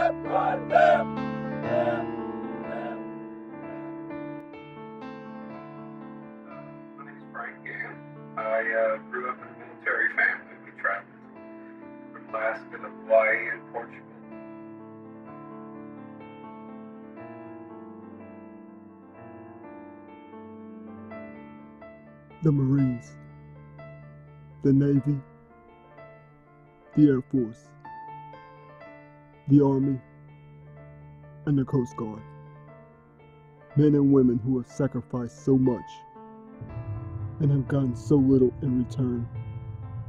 left, right, left, left, left. My name's Frank Gann. I grew up in a military family. We traveled from Alaska to Hawaii and Portugal. The Marines, the Navy, the Air Force, the Army, and the Coast Guard. Men and women who have sacrificed so much and have gotten so little in return.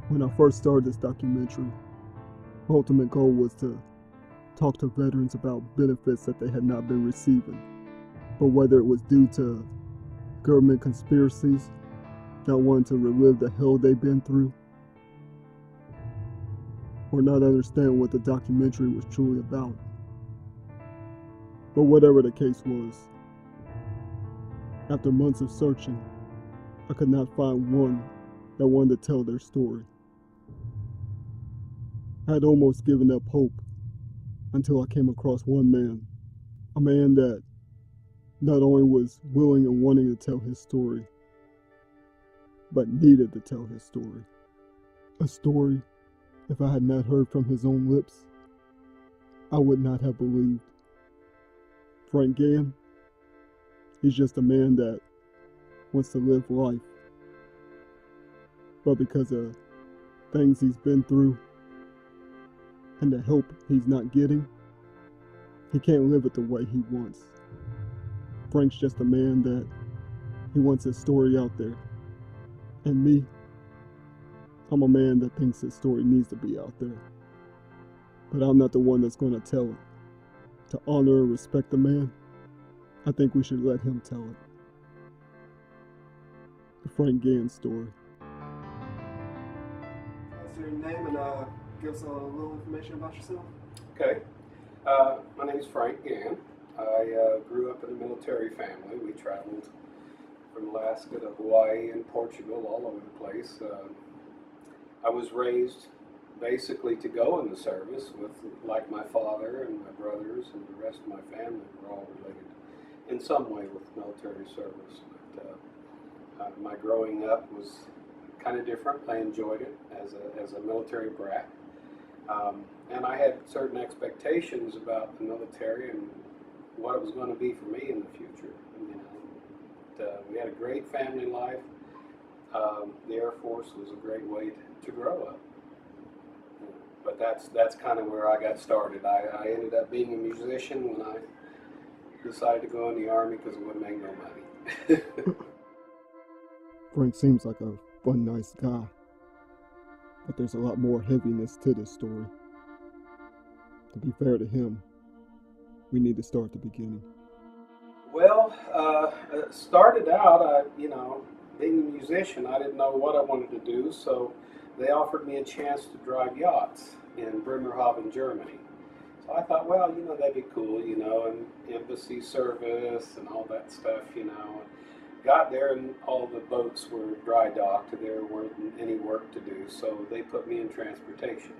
When I first started this documentary, my ultimate goal was to talk to veterans about benefits that they had not been receiving. But whether it was due to government conspiracies, not wanting to relive the hell they've been through, or not understand what the documentary was truly about. But whatever the case was, after months of searching, I could not find one that wanted to tell their story. I had almost given up hope until I came across one man, a man that not only was willing and wanting to tell his story, but needed to tell his story. A story, if I had not heard from his own lips, I would not have believed. Frank Gann, he's just a man that wants to live life. But because of things he's been through and the help he's not getting, he can't live it the way he wants. Frank's just a man that he wants his story out there. And me, I'm a man that thinks his story needs to be out there. But I'm not the one that's going to tell it. To honor and respect the man, I think we should let him tell it. The Frank Gann story. What's your name and give us a little information about yourself? Okay. My name's Frank Gann. I grew up in a military family. We traveled from Alaska to Hawaii and Portugal, all over the place. I was raised basically to go in the service with, like my father and my brothers and the rest of my family were all related in some way with military service. But my growing up was kind of different. I enjoyed it as a military brat. And I had certain expectations about the military and what it was going to be for me in the future. We had a great family life. The Air Force was a great way to grow up. But that's kind of where I got started. I ended up being a musician when I decided to go in the Army because it wouldn't make no money. Frank seems like a fun, nice guy. But there's a lot more heaviness to this story. To be fair to him, we need to start at the beginning. Well, it started out, being a musician, I didn't know what I wanted to do, so they offered me a chance to drive yachts in Bremerhaven, Germany. So I thought, well, that'd be cool, and embassy service and all that stuff, Got there and all the boats were dry docked. There wasn't any work to do, so they put me in transportation.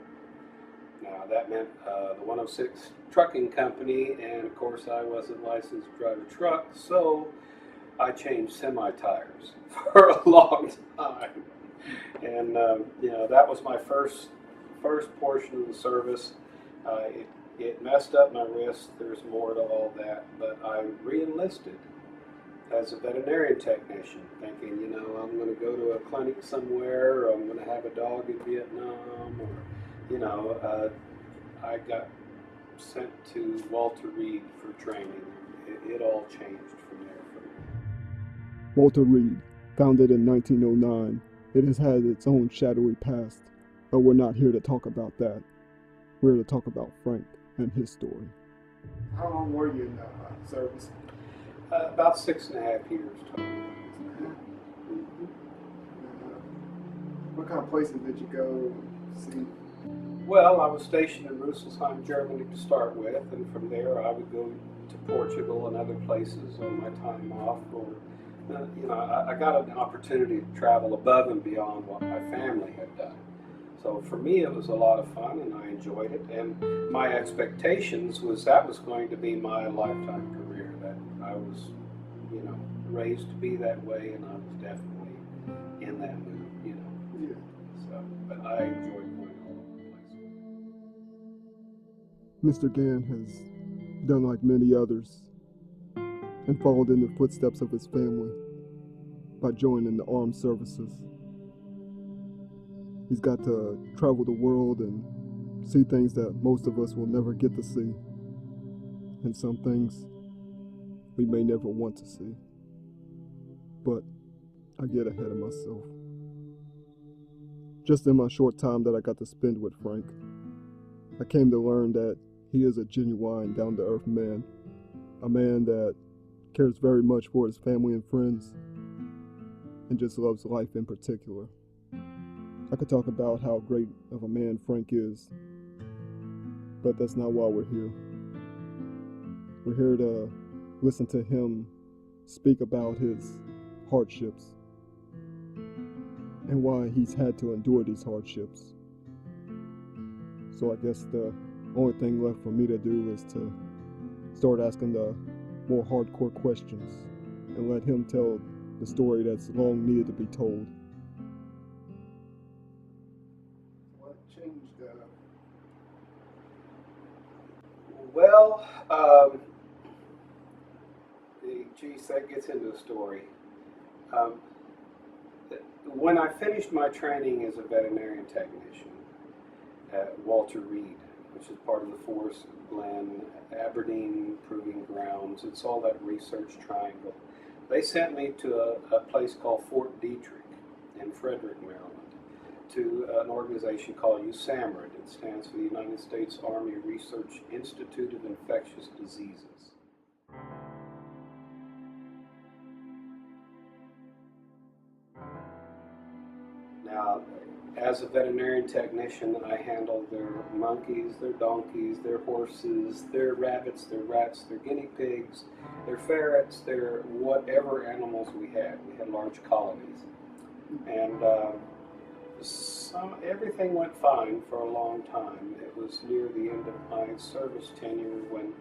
Now that meant the 106 trucking company, and of course I wasn't licensed to drive a truck, so I changed semi-tires for a long time. And that was my first portion of the service. It messed up my wrist. There's more to all that, but I re-enlisted as a veterinarian technician, thinking, I'm going to go to a clinic somewhere, or I'm going to have a dog in Vietnam, or, I got sent to Walter Reed for training. It all changed from there for me. Walter Reed, founded in 1909, it has had its own shadowy past, but we're not here to talk about that. We're here to talk about Frank and his story. How long were you in service? About 6.5 years total. What kind of places did you go see? Well, I was stationed in Rüsselsheim, Germany to start with, and from there I would go to Portugal and other places on my time off. Or, I got an opportunity to travel above and beyond what my family had done. So for me, it was a lot of fun, and I enjoyed it. And my expectations was that was going to be my lifetime career. That I was, raised to be that way, and I was definitely in that mood. Yeah. So, but I enjoyed going all over the place. Mr. Gann has done like many others and followed in the footsteps of his family by joining the armed services. He's got to travel the world and see things that most of us will never get to see, and some things we may never want to see. But I get ahead of myself. Just in my short time that I got to spend with Frank, I came to learn that he is a genuine, down-to-earth man, a man that cares very much for his family and friends, and just loves life in particular. I could talk about how great of a man Frank is, but that's not why we're here. We're here to listen to him speak about his hardships and why he's had to endure these hardships. So I guess the only thing left for me to do is to start asking the more hardcore questions and let him tell the story that's long needed to be told. What changed? Well, geez, that gets into a story. When I finished my training as a veterinarian technician at Walter Reed, which is part of the Forest Glen, Aberdeen Proving Grounds, it's all that research triangle. They sent me to a place called Fort Detrick in Frederick, Maryland, to an organization called USAMRIID. It stands for the United States Army Research Institute of Infectious Diseases. Now, as a veterinarian technician, I handled their monkeys, their donkeys, their horses, their rabbits, their rats, their guinea pigs, their ferrets, their whatever animals we had. We had large colonies. And everything went fine for a long time. It was near the end of my service tenure when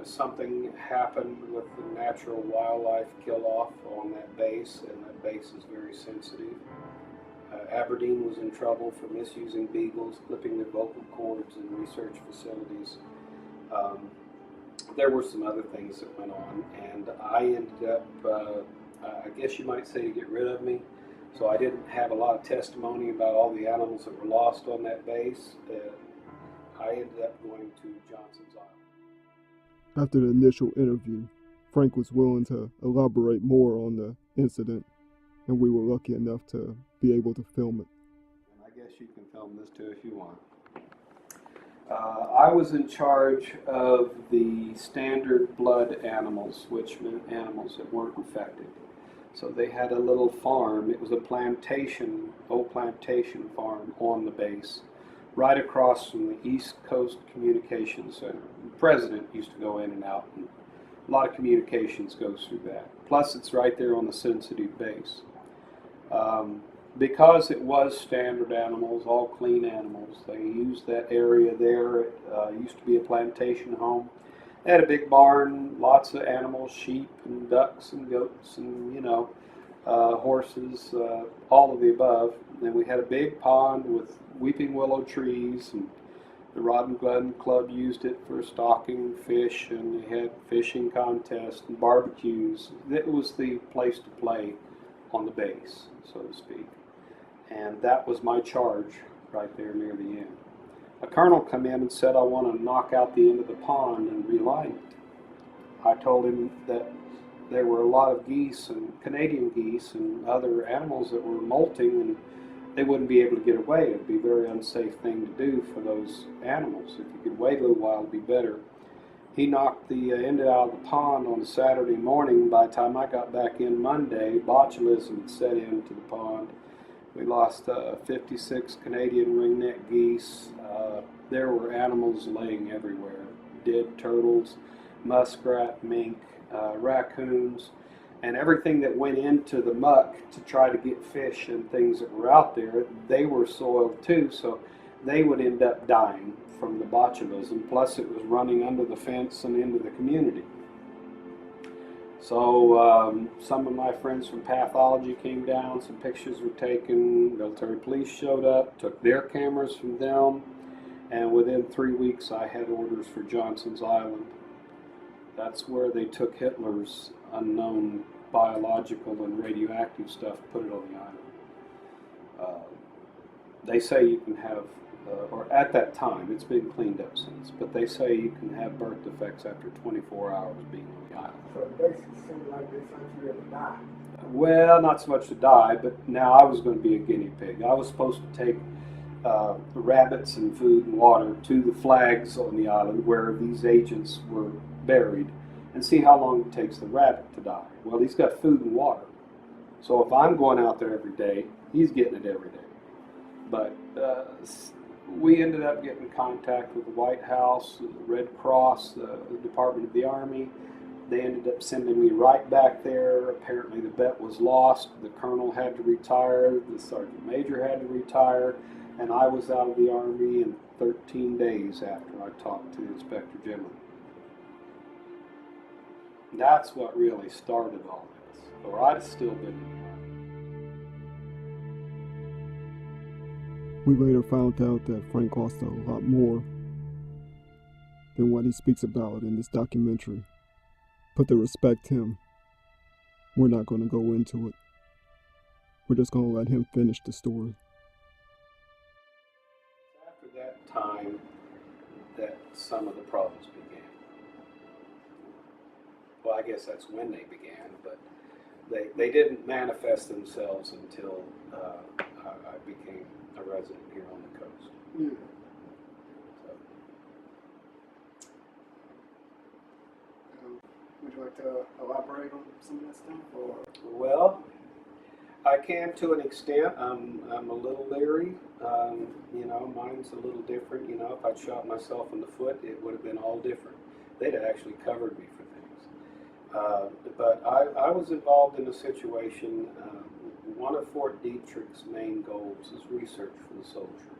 something happened with the natural wildlife kill-off on that base, and that base is very sensitive. Aberdeen was in trouble for misusing beagles, clipping their vocal cords in research facilities. There were some other things that went on, and I ended up, I guess you might say, to get rid of me. So I didn't have a lot of testimony about all the animals that were lost on that base. I ended up going to Johnson's Island. After the initial interview, Frank was willing to elaborate more on the incident, and we were lucky enough to be able to film it. And I guess you can film this too if you want. I was in charge of the standard blood animals, which meant animals that weren't infected. So they had a little farm. It was a plantation, old plantation farm on the base, right across from the East Coast Communications Center. The president used to go in and out, and a lot of communications goes through that. Plus, it's right there on the sensitive base. Because it was standard animals, all clean animals, they used that area there. It used to be a plantation home. They had a big barn, lots of animals, sheep and ducks and goats and, horses, all of the above. And then we had a big pond with weeping willow trees, and the Rod and Gun Club used it for stocking fish, and they had fishing contests and barbecues. It was the place to play on the base, so to speak. And that was my charge right there near the end. A colonel come in and said, I want to knock out the end of the pond and reline it. I told him that there were a lot of geese and Canadian geese and other animals that were molting, and they wouldn't be able to get away. It would be a very unsafe thing to do for those animals. If you could wait a little while, it would be better. He knocked the end out of the pond on a Saturday morning. By the time I got back in Monday, botulism had set into the pond. We lost 56 Canadian ringneck geese. There were animals laying everywhere. Dead turtles, muskrat, mink, raccoons. And everything that went into the muck to try to get fish and things that were out there, they were soiled too, so they would end up dying from the botulism. Plus it was running under the fence and into the community. So some of my friends from pathology came down, some pictures were taken, military police showed up, took their cameras from them, and within 3 weeks I had orders for Johnson's Island. That's where they took Hitler's unknown biological and radioactive stuff, put it on the island. They say you can have, or at that time, it's been cleaned up since, but they say you can have birth defects after 24 hours being on the island. So it basically seemed like they sent you there to die. Well, not so much to die, but now I was going to be a guinea pig. I was supposed to take rabbits and food and water to the flags on the island where these agents were buried and see how long it takes the rabbit to die. Well, he's got food and water. So if I'm going out there every day, he's getting it every day. But we ended up getting contact with the White House, the Red Cross, the Department of the Army. They ended up sending me right back there. Apparently the bet was lost. The colonel had to retire. The sergeant major had to retire. And I was out of the Army in 13 days after I talked to the Inspector General. That's what really started all this, or I'd have still been in the Army. We later found out that Frank cost a lot more than what he speaks about in this documentary. But to respect him, we're not going to go into it. We're just going to let him finish the story. After that time that some of the problems began. Well, I guess that's when they began, but they didn't manifest themselves until I became a resident here on the coast. Yeah. Would you like to elaborate on some of that stuff, or? Well, I can to an extent. I'm a little leery. Mine's a little different. If I'd shot myself in the foot, it would have been all different. They'd have actually covered me for things. But I was involved in a situation. One of Fort Detrick's main goals is research for the soldier.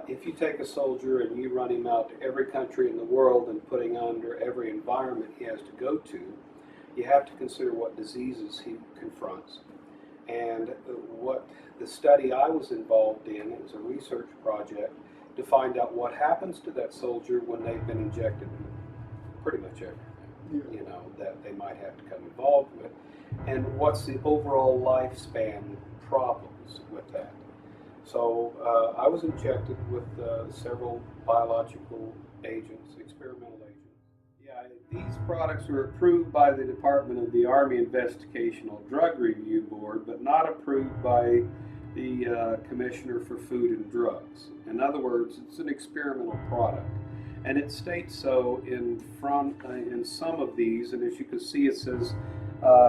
If you take a soldier and you run him out to every country in the world and putting under every environment he has to go to, you have to consider what diseases he confronts. And what the study I was involved in, it was a research project to find out what happens to that soldier when they've been injected with pretty much everything, that they might have to come involved with, and what's the overall lifespan problems with that. So I was injected with several biological agents, experimental agents. Yeah, these products were approved by the Department of the Army Investigational Drug Review Board, but not approved by the Commissioner for Food and Drugs. In other words, it's an experimental product. And it states so in some of these, and as you can see it says,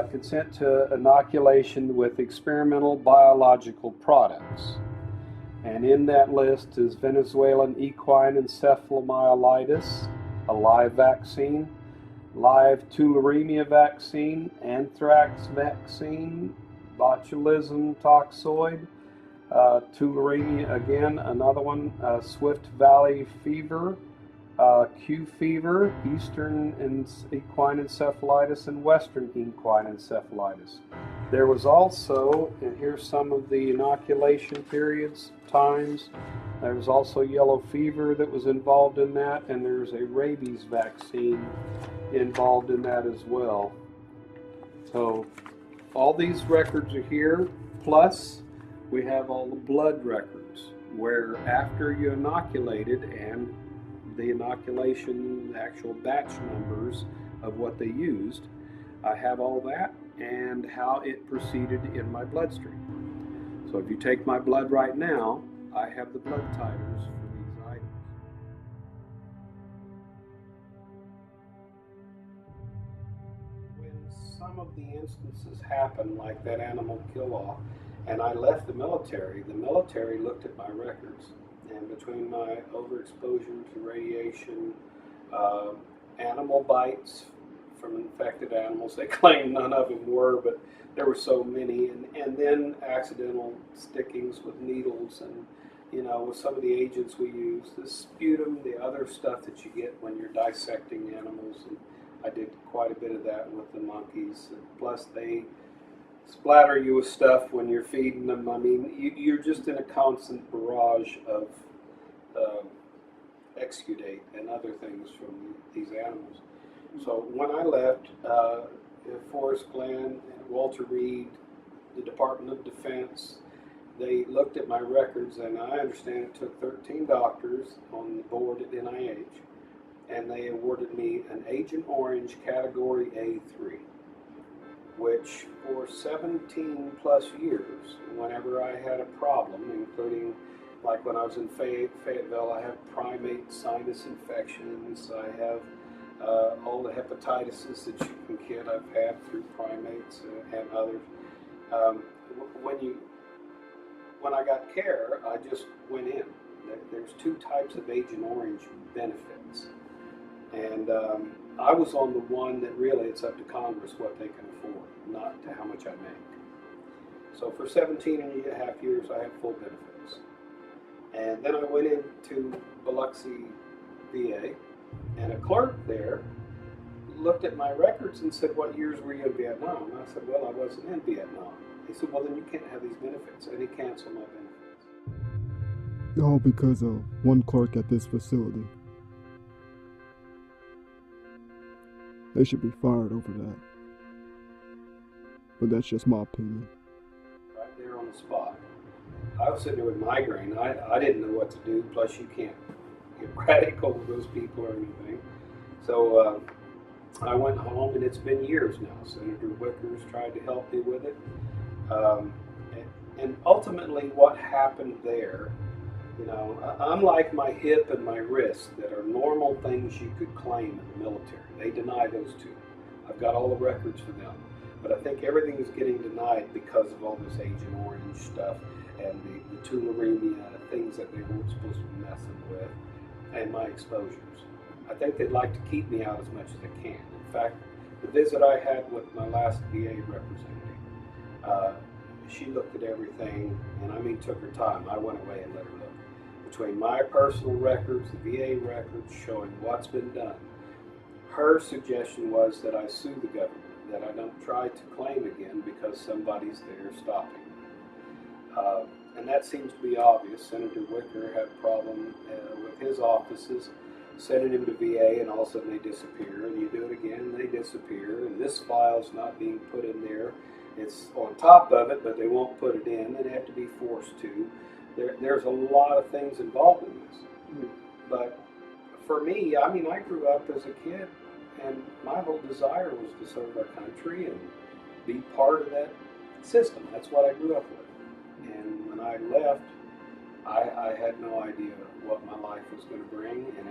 consent to inoculation with experimental biological products. And in that list is Venezuelan equine encephalomyelitis, a live vaccine, live tularemia vaccine, anthrax vaccine, botulism toxoid, tularemia again, another one, Swift Valley fever, Q fever, eastern equine encephalitis, and western equine encephalitis. There was also, and here's some of the inoculation periods, times. There was also yellow fever that was involved in that, and there's a rabies vaccine involved in that as well. So all these records are here, plus we have all the blood records, where after you inoculated and the inoculation, the actual batch numbers of what they used, I have all that and how it proceeded in my bloodstream. So if you take my blood right now, I have the blood titers for these items. When some of the instances happen, like that animal kill-off, and I left the military looked at my records. And between my overexposure to radiation, animal bites, from infected animals. They claimed none of them were, but there were so many. And then accidental stickings with needles and, with some of the agents we use, the sputum, the other stuff that you get when you're dissecting animals. And I did quite a bit of that with the monkeys. Plus, they splatter you with stuff when you're feeding them. I mean, you're just in a constant barrage of exudate and other things from these animals. So when I left, Forrest Glenn, Walter Reed, the Department of Defense, they looked at my records, and I understand it took 13 doctors on the board at NIH, and they awarded me an Agent Orange Category A3, which for 17 plus years, whenever I had a problem, including like when I was in Fayetteville, I have primate sinus infections, I have all the hepatitis that you can get, I've had through primates and others. When I got care, I just went in. There's two types of Agent Orange benefits. And I was on the one that really it's up to Congress what they can afford, not to how much I make. So for 17 and a half years, I had full benefits. And then I went into Biloxi, VA, and a clerk there looked at my records and said, "What years were you in Vietnam?" And I said, "Well, I wasn't in Vietnam." He said, "Well, then you can't have these benefits." And he canceled my benefits. All because of one clerk at this facility. They should be fired over that. But that's just my opinion. Right there on the spot. I was sitting there with migraine. I didn't know what to do. Plus, you can't get radical with those people or anything. So I went home, and it's been years now. Senator Wicker's tried to help me with it. And ultimately, what happened there, unlike my hip and my wrist that are normal things you could claim in the military, they deny those two. I've got all the records for them. But I think everything is getting denied because of all this Agent Orange stuff and the tularemia, things that they weren't supposed to be messing with, and my exposures. I think they'd like to keep me out as much as they can. In fact, the visit I had with my last VA representative, she looked at everything, and took her time. I went away and let her look. Between my personal records, the VA records showing what's been done, her suggestion was that I sue the government, that I don't try to claim again because somebody's there stopping me. And that seems to be obvious. Senator Wicker had a problem with his offices, sending him to VA, and all of a sudden they disappear, and you do it again, and they disappear, and this file's not being put in there. It's on top of it, but they won't put it in, and they have to be forced to. There's a lot of things involved in this. But for me, I grew up as a kid, and my whole desire was to serve our country and be part of that system. That's what I grew up with. And when I left, I had no idea what my life was going to bring, and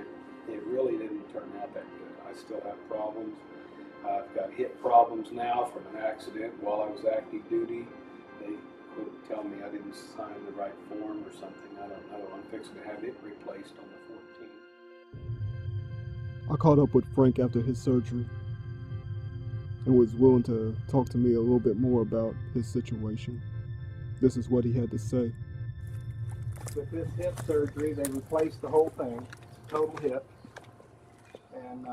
it really didn't turn out that good. I still have problems. I've got hip problems now from an accident while I was active duty. They would tell me I didn't sign the right form or something. I don't know. I'm fixing to have it replaced on the 14th. I caught up with Frank after his surgery and was willing to talk to me a little bit more about his situation. This is what he had to say. With this hip surgery, they replaced the whole thing, total hip, and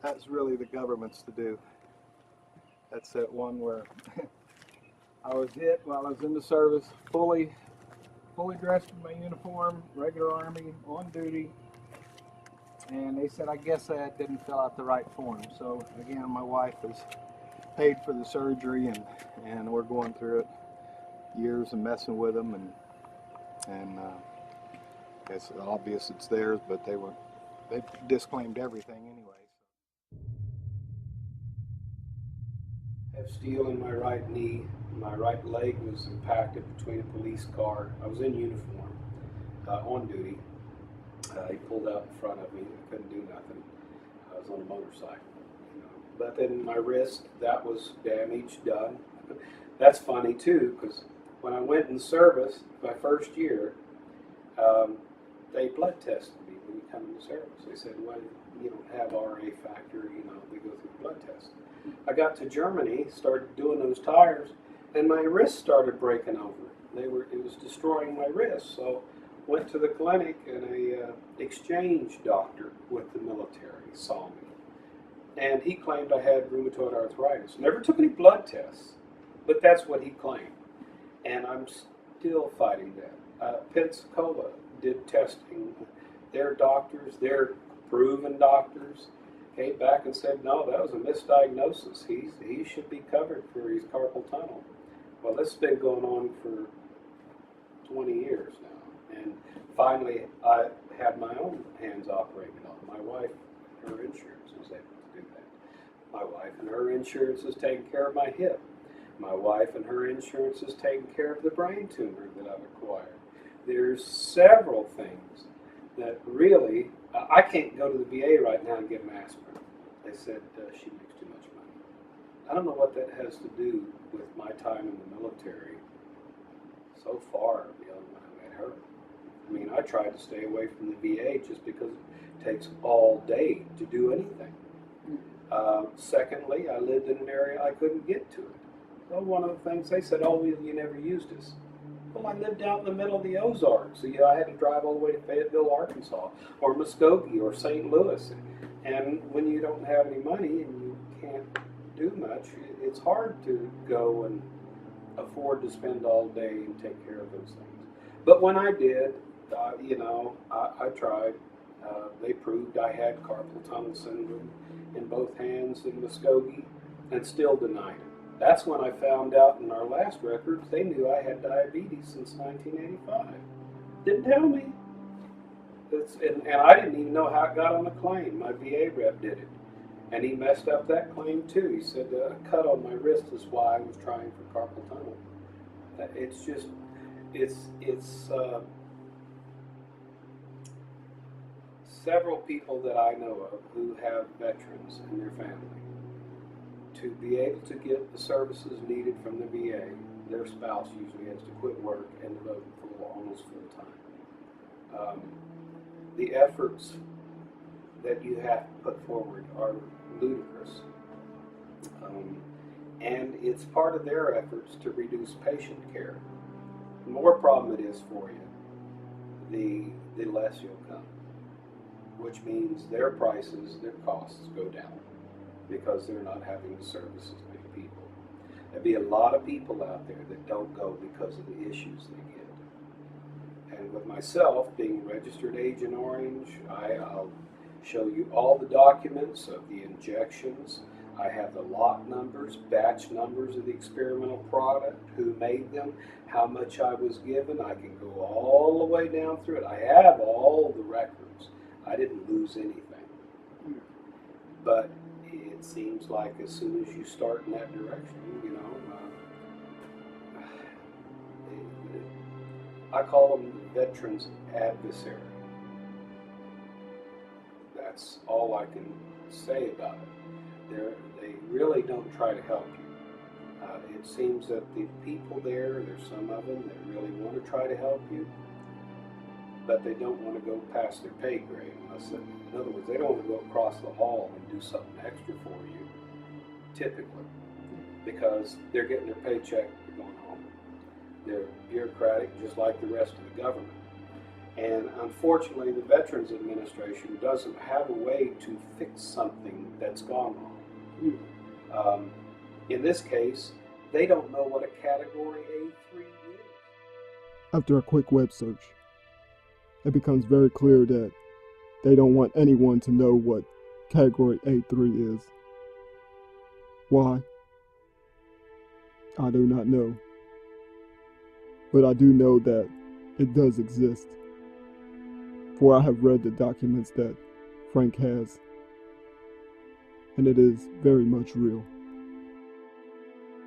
that's really the government's to do. That's that one where I was hit while I was in the service, fully dressed in my uniform, regular Army, on duty, and they said I guess I didn't fill out the right form. So again, my wife has paid for the surgery, and we're going through it, years and messing with them, and it's obvious it's theirs, but they disclaimed everything anyway. I have steel in my right knee. My right leg was impacted between a police car. I was in uniform, on duty. He pulled out in front of me. I couldn't do nothing. I was on a motorcycle. But then my wrist, that was damaged, done. That's funny too, because when I went in service my first year, they blood tested me. When you come into service. They said, well, you don't have RA factor, you know, they go through the blood test. I got to Germany, started doing those tires, and my wrist started breaking over. It was destroying my wrist. So went to the clinic, and a exchange doctor with the military saw me. And he claimed I had rheumatoid arthritis. Never took any blood tests, but that's what he claimed. And I'm still fighting that. Pensacola did testing. Their doctors, their proven doctors, came back and said, no, that was a misdiagnosis. He should be covered for his carpal tunnel. Well, this has been going on for 20 years now. And finally, I had my own hands operated on. My wife, her insurance was able to do that. My wife and her insurance is taking care of my hip. My wife and her insurance is taking care of the brain tumor that I've acquired. There's several things that really, I can't go to the VA right now and get an aspirin. They said she makes too much money. I don't know what that has to do with my time in the military. So far, the only one I met her. I mean, I tried to stay away from the VA just because it takes all day to do anything. Secondly, I lived in an area I couldn't get to it. Well, one of the things they said, oh, you never used us. Well, I lived out in the middle of the Ozarks, so I had to drive all the way to Fayetteville, Arkansas, or Muskogee, or St. Louis. And when you don't have any money and you can't do much, it's hard to go and afford to spend all day and take care of those things. But when I did, I tried. They proved I had carpal tunnel syndrome in both hands in Muskogee, and still denied it. That's when I found out in our last records they knew I had diabetes since 1985. Didn't tell me. And I didn't even know how it got on the claim. My VA rep did it. And he messed up that claim too. He said a cut on my wrist is why I was trying for carpal tunnel. It's just, several people that I know of who have veterans in their family. To be able to get the services needed from the VA, their spouse usually has to quit work and devote almost full time. The efforts that you have to put forward are ludicrous. And it's part of their efforts to reduce patient care. The more problem it is for you, the less you'll come. Which means their prices, their costs go down because they're not having to service as many people. There'll be a lot of people out there that don't go because of the issues they get. And with myself being registered Agent Orange, I'll show you all the documents of the injections. I have the lot numbers, batch numbers of the experimental product, who made them, how much I was given. I can go all the way down through it. I have all the records. I didn't lose anything. But it seems like as soon as you start in that direction, I call them veterans adversary. That's all I can say about it. They really don't try to help you. It seems that the people there's some of them that really want to try to help you, but they don't want to go past their pay grade. In other words, they don't want to go across the hall and do something extra for you, typically, because they're getting their paycheck, they're going home. They're bureaucratic, just like the rest of the government. And unfortunately, the Veterans Administration doesn't have a way to fix something that's gone wrong. In this case, they don't know what a Category A3 is. After a quick web search, it becomes very clear that they don't want anyone to know what Category A3 is. Why? I do not know. But I do know that it does exist. For I have read the documents that Frank has, and it is very much real.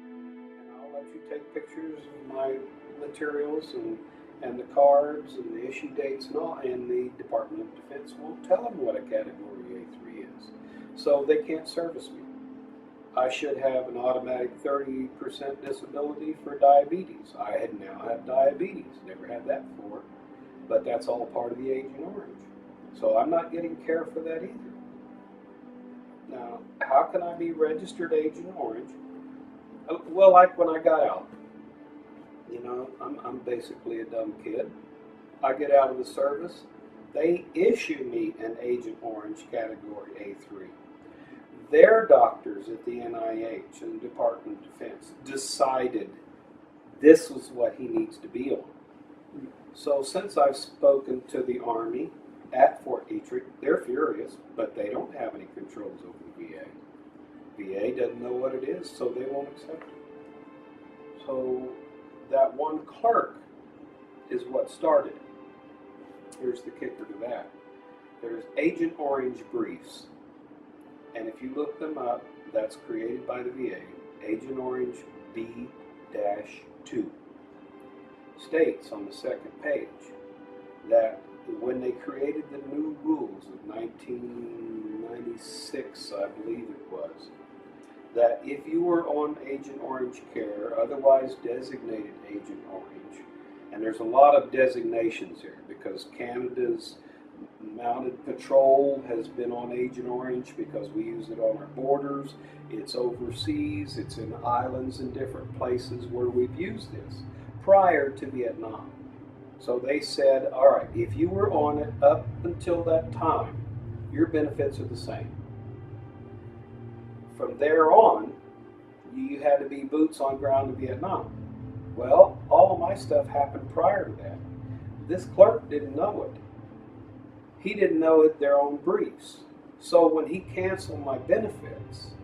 And I'll let you take pictures of my materials and the cards and the issue dates and all, and the Department of Defense won't tell them what a Category A3 is. So they can't service me. I should have an automatic 30% disability for diabetes. I now have diabetes. Never had that before. But that's all part of the Agent Orange. So I'm not getting care for that either. Now, how can I be registered Agent Orange? Well, like when I got out, I'm basically a dumb kid. I get out of the service, they issue me an Agent Orange Category A3. Their doctors at the NIH and the Department of Defense decided this was what he needs to be on. So since I've spoken to the Army at Fort Detrick, they're furious, but they don't have any controls over the VA. VA doesn't know what it is, so they won't accept it. So that one clerk is what started. Here's the kicker to that. There's Agent Orange briefs. And if you look them up, that's created by the VA. Agent Orange B-2 states on the second page that when they created the new rules of 1996, I believe it was, that if you were on Agent Orange care, otherwise designated Agent Orange, and there's a lot of designations here because Canada's Mounted Patrol has been on Agent Orange because we use it on our borders. It's overseas, it's in islands and different places where we've used this prior to Vietnam. So they said, all right, if you were on it up until that time, your benefits are the same. From there on, you had to be boots on ground in Vietnam. Well, all of my stuff happened prior to that. This clerk didn't know it. He didn't know it, their own briefs. So when he canceled my benefits,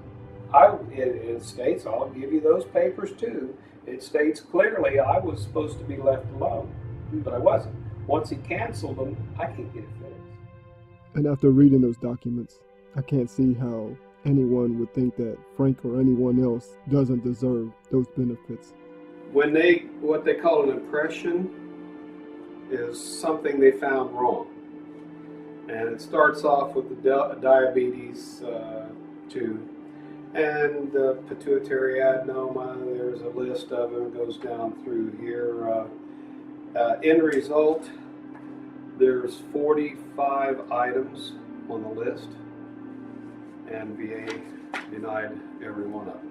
it states, I'll give you those papers too. It states clearly I was supposed to be left alone, but I wasn't. Once he canceled them, I can't get it fixed. And after reading those documents, I can't see how anyone would think that Frank or anyone else doesn't deserve those benefits. What they call an impression is something they found wrong. And it starts off with the diabetes 2 and the pituitary adenoma. There's a list of them, goes down through here. End result, there's 45 items on the list, and VA denied every one of them.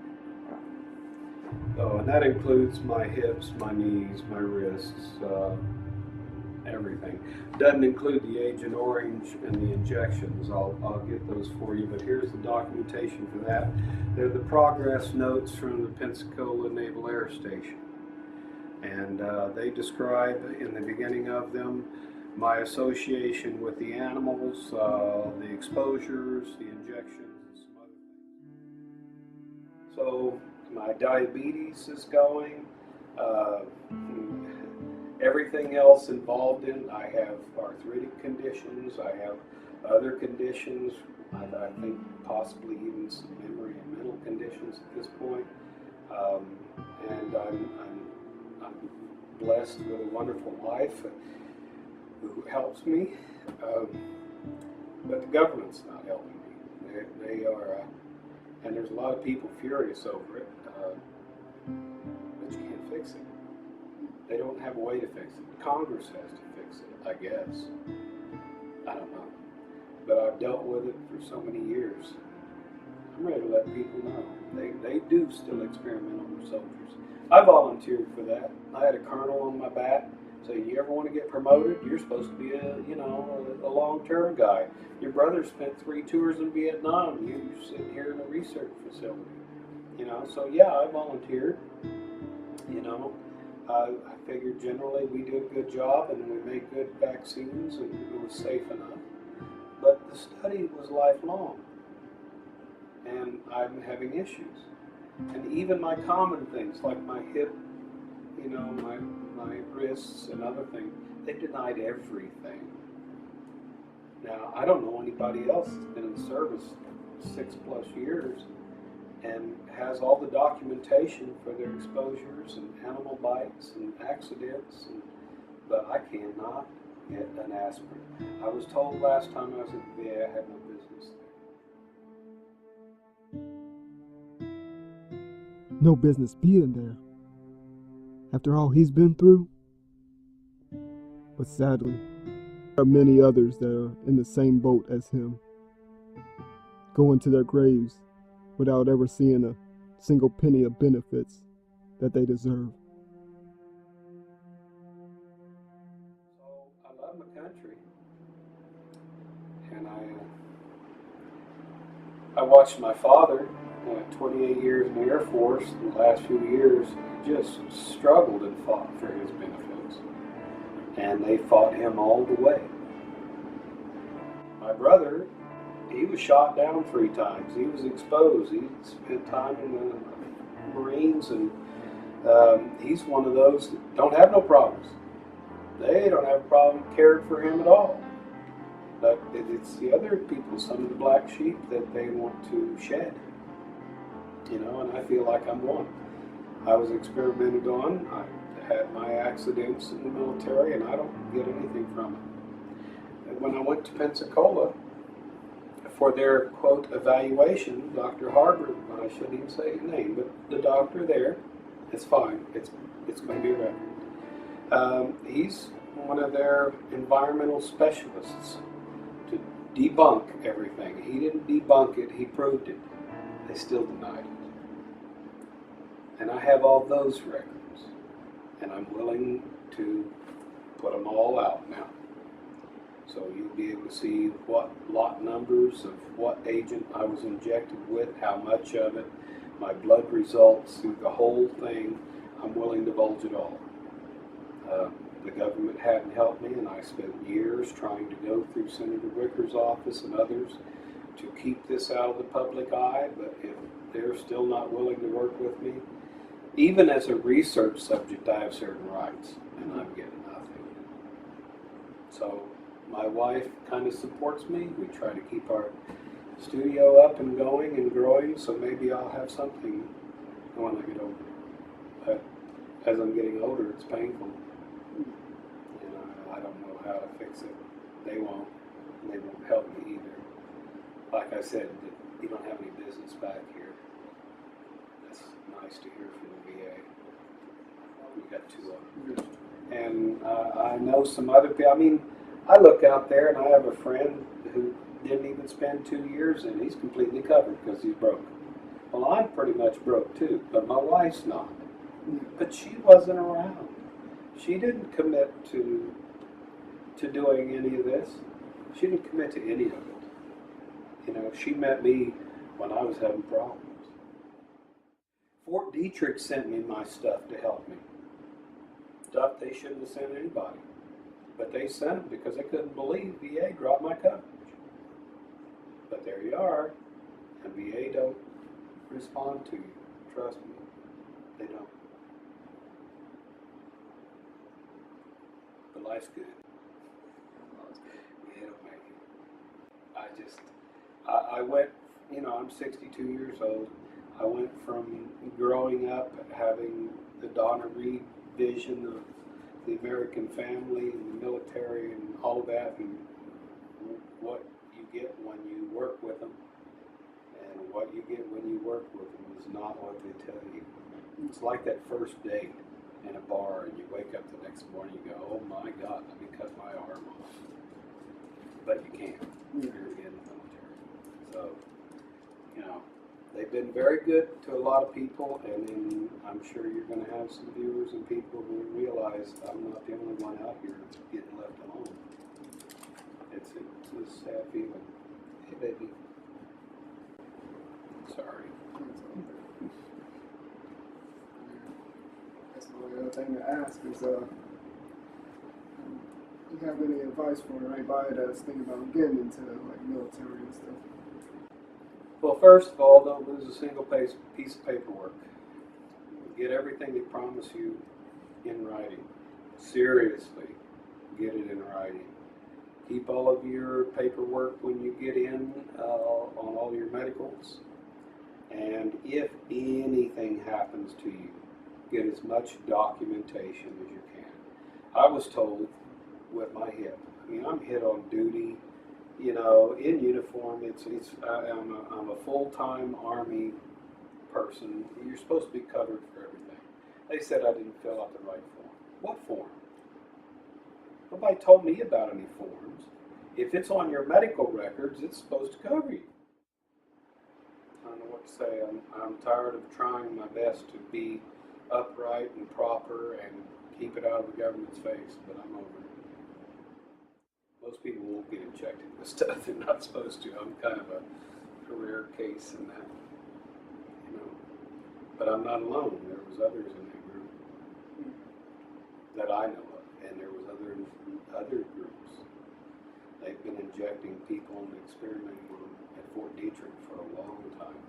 Oh, and that includes my hips, my knees, my wrists, everything. Doesn't include the Agent Orange and the injections. I'll get those for you, but here's the documentation for that. They're the progress notes from the Pensacola Naval Air Station. And they describe in the beginning of them my association with the animals, the exposures, the injections, and some other things. So my diabetes is going. Everything else involved in, I have arthritic conditions, I have other conditions, I think possibly even some memory and mental conditions at this point. And I'm blessed with a wonderful wife who helps me, but the government's not helping me. They are, and there's a lot of people furious over it, but you can't fix it. They don't have a way to fix it. Congress has to fix it, I guess. I don't know. But I've dealt with it for so many years. I'm ready to let people know. They do still experiment on their soldiers. I volunteered for that. I had a colonel on my back saying, you ever want to get promoted? You're supposed to be a long-term guy. Your brother spent 3 tours in Vietnam. You're sitting here in a research facility. So yeah, I volunteered. I figured generally we did a good job and we made good vaccines and it was safe enough. But the study was lifelong and I'm having issues. And even my common things like my hip, my wrists and other things, they denied everything. Now, I don't know anybody else that's been in service 6+ years and has all the documentation for their exposures and animal bites and accidents, but I cannot get an aspirin. I was told last time I was at the VA I had no business there. No business being there. After all he's been through. But sadly, There are many others that are in the same boat as him, going to their graves without ever seeing a single penny of benefits that they deserve. So I love my country, and I watched my father, 28 years in the Air Force, in the last few years, just struggled and fought for his benefits. And they fought him all the way. My brother, he was shot down 3 times. He was exposed. He spent time in the Marines, and he's one of those that don't have no problems. They don't have a problem caring for him at all. But it's the other people, some of the black sheep, that they want to shed. You know, and I feel like I'm one. I was experimented on. I had my accidents in the military, and I don't get anything from it. And when I went to Pensacola for their, quote, evaluation, Dr. Harvard, I shouldn't even say his name, but the doctor there, it's fine. It's going to be a record. He's one of their environmental specialists to debunk everything. He didn't debunk it, he proved it. They still denied it. And I have all those records, and I'm willing to put them all out now. So you'll be able to see what lot numbers of what agent I was injected with, how much of it, my blood results, through the whole thing. I'm willing to divulge it all. The government hadn't helped me, and I spent years trying to go through Senator Wicker's office and others to keep this out of the public eye, but if they're still not willing to work with me, even as a research subject, I have certain rights, and I'm getting nothing. So my wife kind of supports me. We try to keep our studio up and going and growing, so maybe I'll have something when I get older. But as I'm getting older, it's painful. And I don't know how to fix it. They won't. And they won't help me either. Like I said, you don't have any business back here. That's nice to hear from the VA. We got 2 of them. And I know some other people. I mean, I look out there and I have a friend who didn't even spend 2 years and he's completely covered because he's broke. Well, I'm pretty much broke too, but my wife's not. But she wasn't around. She didn't commit to doing any of this. She didn't commit to any of it. You know, she met me when I was having problems. Fort Detrick sent me my stuff to help me. Stuff they shouldn't have sent anybody. But they sent it because they couldn't believe VA dropped my coverage. But there you are. And VA don't respond to you. Trust me. They don't. But life's good. Yeah, it'll make it. I went, you know, I'm 62 years old. I went from growing up having the Donna Reed vision of the American family and the military and all of that, and what you get when you work with them, and what you get when you work with them is not what they tell you. It's like that first date in a bar, and you wake up the next morning and go, oh my God, let me cut my arm off. But you can't. You're in the military. So, you know, they've been very good to a lot of people, and then I'm sure you're going to have some viewers and people who realize I'm not the only one out here getting left alone. It's a sad feeling. Hey, baby. Sorry. That's the only other thing to ask is, do you have any advice for anybody that's thinking about getting into like military and stuff? Well, first of all, don't lose a single piece of paperwork. Get everything they promise you in writing. Seriously, get it in writing. Keep all of your paperwork when you get in on all your medicals. And if anything happens to you, get as much documentation as you can. I was told with my hip, I mean, I'm hit on duty, you know, in uniform. I'm a full-time Army person. You're supposed to be covered for everything. They said I didn't fill out the right form. What form? Nobody told me about any form. If it's on your medical records, it's supposed to cover you. I don't know what to say. I'm tired of trying my best to be upright and proper and keep it out of the government's face, but I'm over it. Most people won't get injected with stuff they're not supposed to. I'm kind of a rare case in that, you know. But I'm not alone. There was others in that group that I know of, and there was other groups. They've been injecting people and experimenting on them at Fort Detrick for a long time.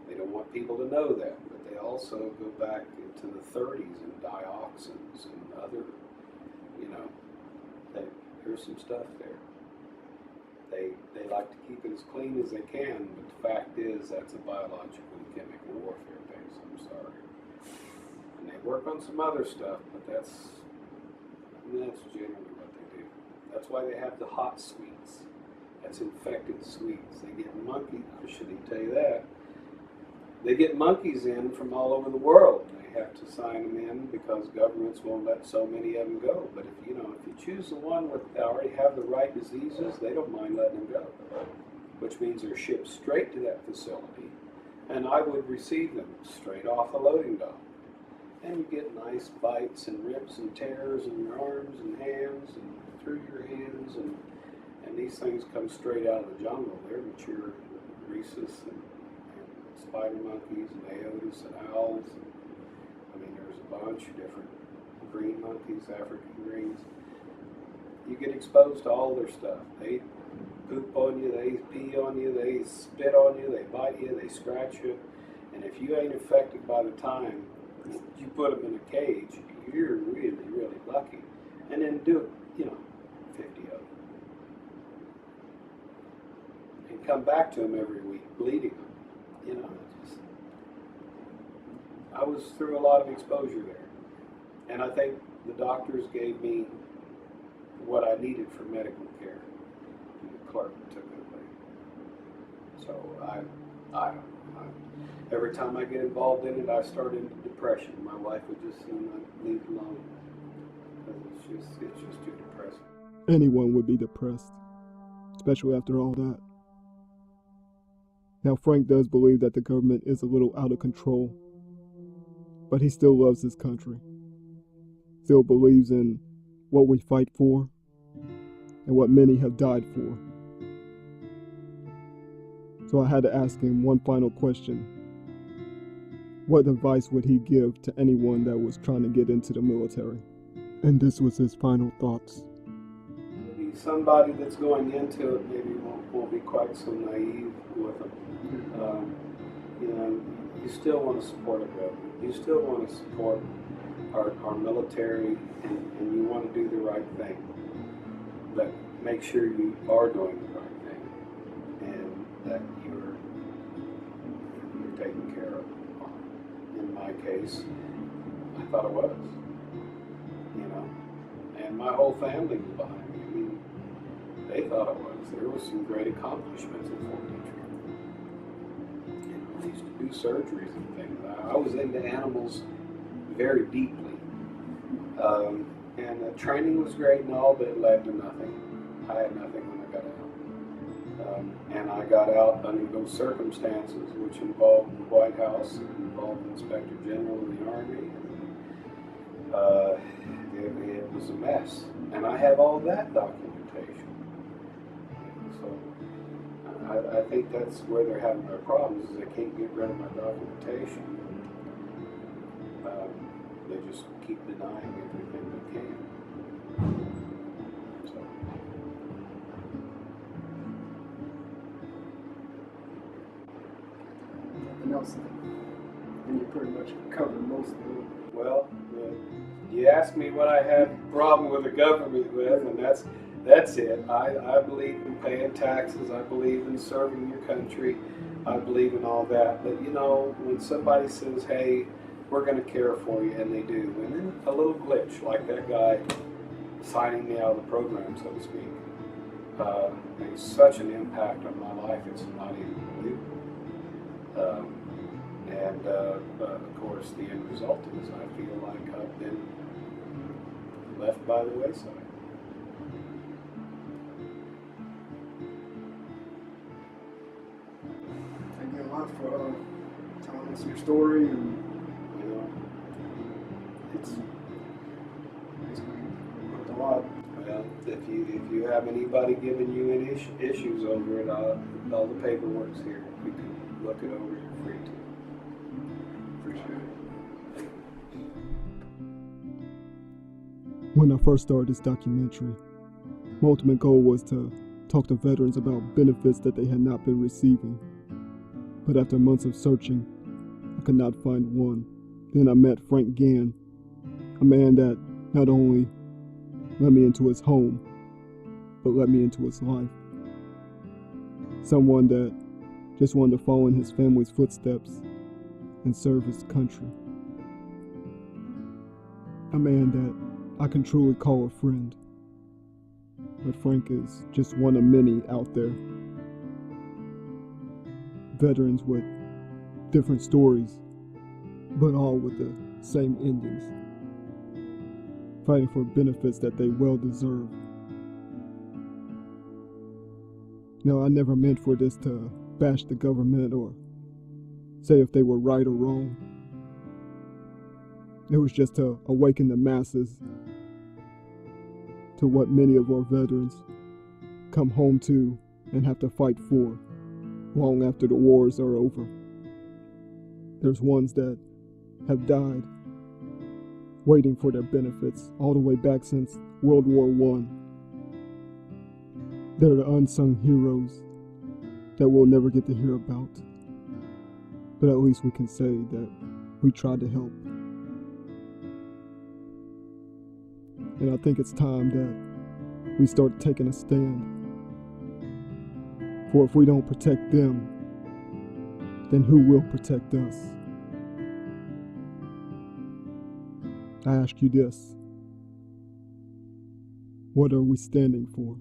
They don't want people to know that, but they also go back into the 30s and dioxins and other, you know, there's some stuff there. They like to keep it as clean as they can, but the fact is that's a biological and chemical warfare base. I'm sorry. And they work on some other stuff, but that's generally what they do. That's why they have the hot suites. That's infected suites. They get monkeys. I shouldn't tell you that. They get monkeys in from all over the world. They have to sign them in because governments won't let so many of them go. But if you choose the one that already have the right diseases, they don't mind letting them go. Which means they're shipped straight to that facility, and I would receive them straight off the loading dock. And you get nice bites and rips and tears in your arms and hands and through your hands, and these things come straight out of the jungle. They're mature rhesus and spider monkeys and aotus and owls. There's a bunch of different green monkeys, African greens. You get exposed to all their stuff. They poop on you, they pee on you, they spit on you, they bite you, they scratch you. And if you ain't infected by the time you put them in a cage, you're really, really lucky. And then do it, 50 of them. And come back to them every week, bleeding them. I was through a lot of exposure there. And I think the doctors gave me what I needed for medical care. And the clerk took it away. So I every time I get involved in it, I start into depression. My wife would just leave it alone. Because it's just too depressing. Anyone would be depressed, especially after all that. Now, Frank does believe that the government is a little out of control, but he still loves his country, still believes in what we fight for and what many have died for. So I had to ask him one final question. What advice would he give to anyone that was trying to get into the military? And this was his final thoughts. Maybe somebody that's going into it maybe won't be quite so naive with them. You still want to support a government. You still want to support our military, and you want to do the right thing. But make sure you are doing the right thing, and that you're taken care of. In my case, I thought it was. And my whole family was behind me. They thought it was. There was some great accomplishments in Fort Detrick. I used to do surgeries and things. I was into animals very deeply. And the training was great and all, but it led to nothing. I had nothing when I got out. And I got out under those circumstances, which involved the White House, involved the Inspector General of the Army. It was a mess. And I have all that documentation. So I think that's where they're having their problems, is they can't get rid of my documentation. They just keep denying everything they can. So. Nothing else. And you pretty much covered most of it. Well, you asked me what I had a problem with the government with, and that's it. I believe in paying taxes. I believe in serving your country. I believe in all that. But when somebody says, hey, we're going to care for you, and they do, and then a little glitch like that guy signing me out of the program, so to speak, makes such an impact on my life, it's not even believable. And of course, the end result is I feel like I've been left by the wayside. for telling us your story, and You know, it's worth a lot. well, if you have anybody giving you any issues over it, all the paperwork's here. You can look it over. You're free to. Appreciate it. When I first started this documentary, my ultimate goal was to talk to veterans about benefits that they had not been receiving. But after months of searching, I could not find one. Then I met Frank Gann, a man that not only let me into his home, but let me into his life. Someone that just wanted to follow in his family's footsteps and serve his country. A man that I can truly call a friend. But Frank is just one of many out there. Veterans with different stories, but all with the same endings. Fighting for benefits that they well deserve. Now, I never meant for this to bash the government or say if they were right or wrong. It was just to awaken the masses to what many of our veterans come home to and have to fight for long after the wars are over. There's ones that have died waiting for their benefits all the way back since World War I. They're the unsung heroes that we'll never get to hear about. But at least we can say that we tried to help. And I think it's time that we start taking a stand. For if we don't protect them, then who will protect us? I ask you this: what are we standing for?